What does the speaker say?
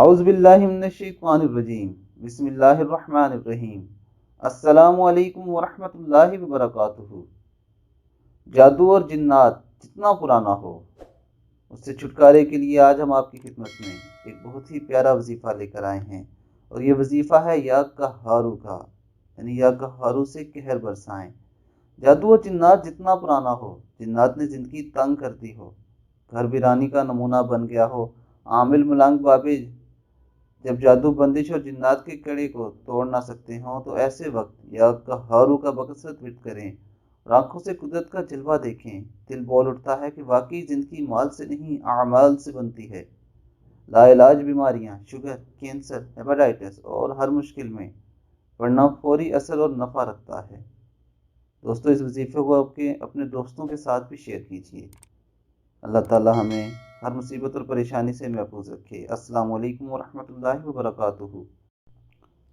اعوذ باللہ من الشیطان الرجیم، بسم اللہ الرحمن الرحیم۔ السلام علیکم ورحمۃ اللہ وبرکاتہ۔ جادو اور جنات جتنا پرانا ہو، اس سے چھٹکارے کے لیے آج ہم آپ کی خدمت میں ایک بہت ہی پیارا وظیفہ لے کر آئے ہیں، اور یہ وظیفہ ہے یا قہارو کا، یعنی یا قہارو سے قہر برسائیں۔ جادو اور جنات جتنا پرانا ہو، جنات نے زندگی تنگ کر دی ہو، گھر ویرانی کا نمونہ بن گیا ہو، عامل ملانگ بابے جب جادو بندش اور جنات کے کڑے کو توڑ نہ سکتے ہوں، تو ایسے وقت یا قہارو کا بکثرت ورد کریں اور آنکھوں سے قدرت کا جلوہ دیکھیں۔ دل بول اٹھتا ہے کہ واقعی زندگی مال سے نہیں اعمال سے بنتی ہے۔ لا علاج بیماریاں، شوگر، کینسر، ہیپاٹائٹس اور ہر مشکل میں پڑھنا فوری اثر اور نفع رکھتا ہے۔ دوستو، اس وظیفے کو اپنے دوستوں کے ساتھ بھی شیئر کیجیے۔ اللہ تعالی ہمیں ہر مصیبت اور پریشانی سے محفوظ رکھے۔ السلام علیکم ورحمۃ اللہ وبرکاتہ۔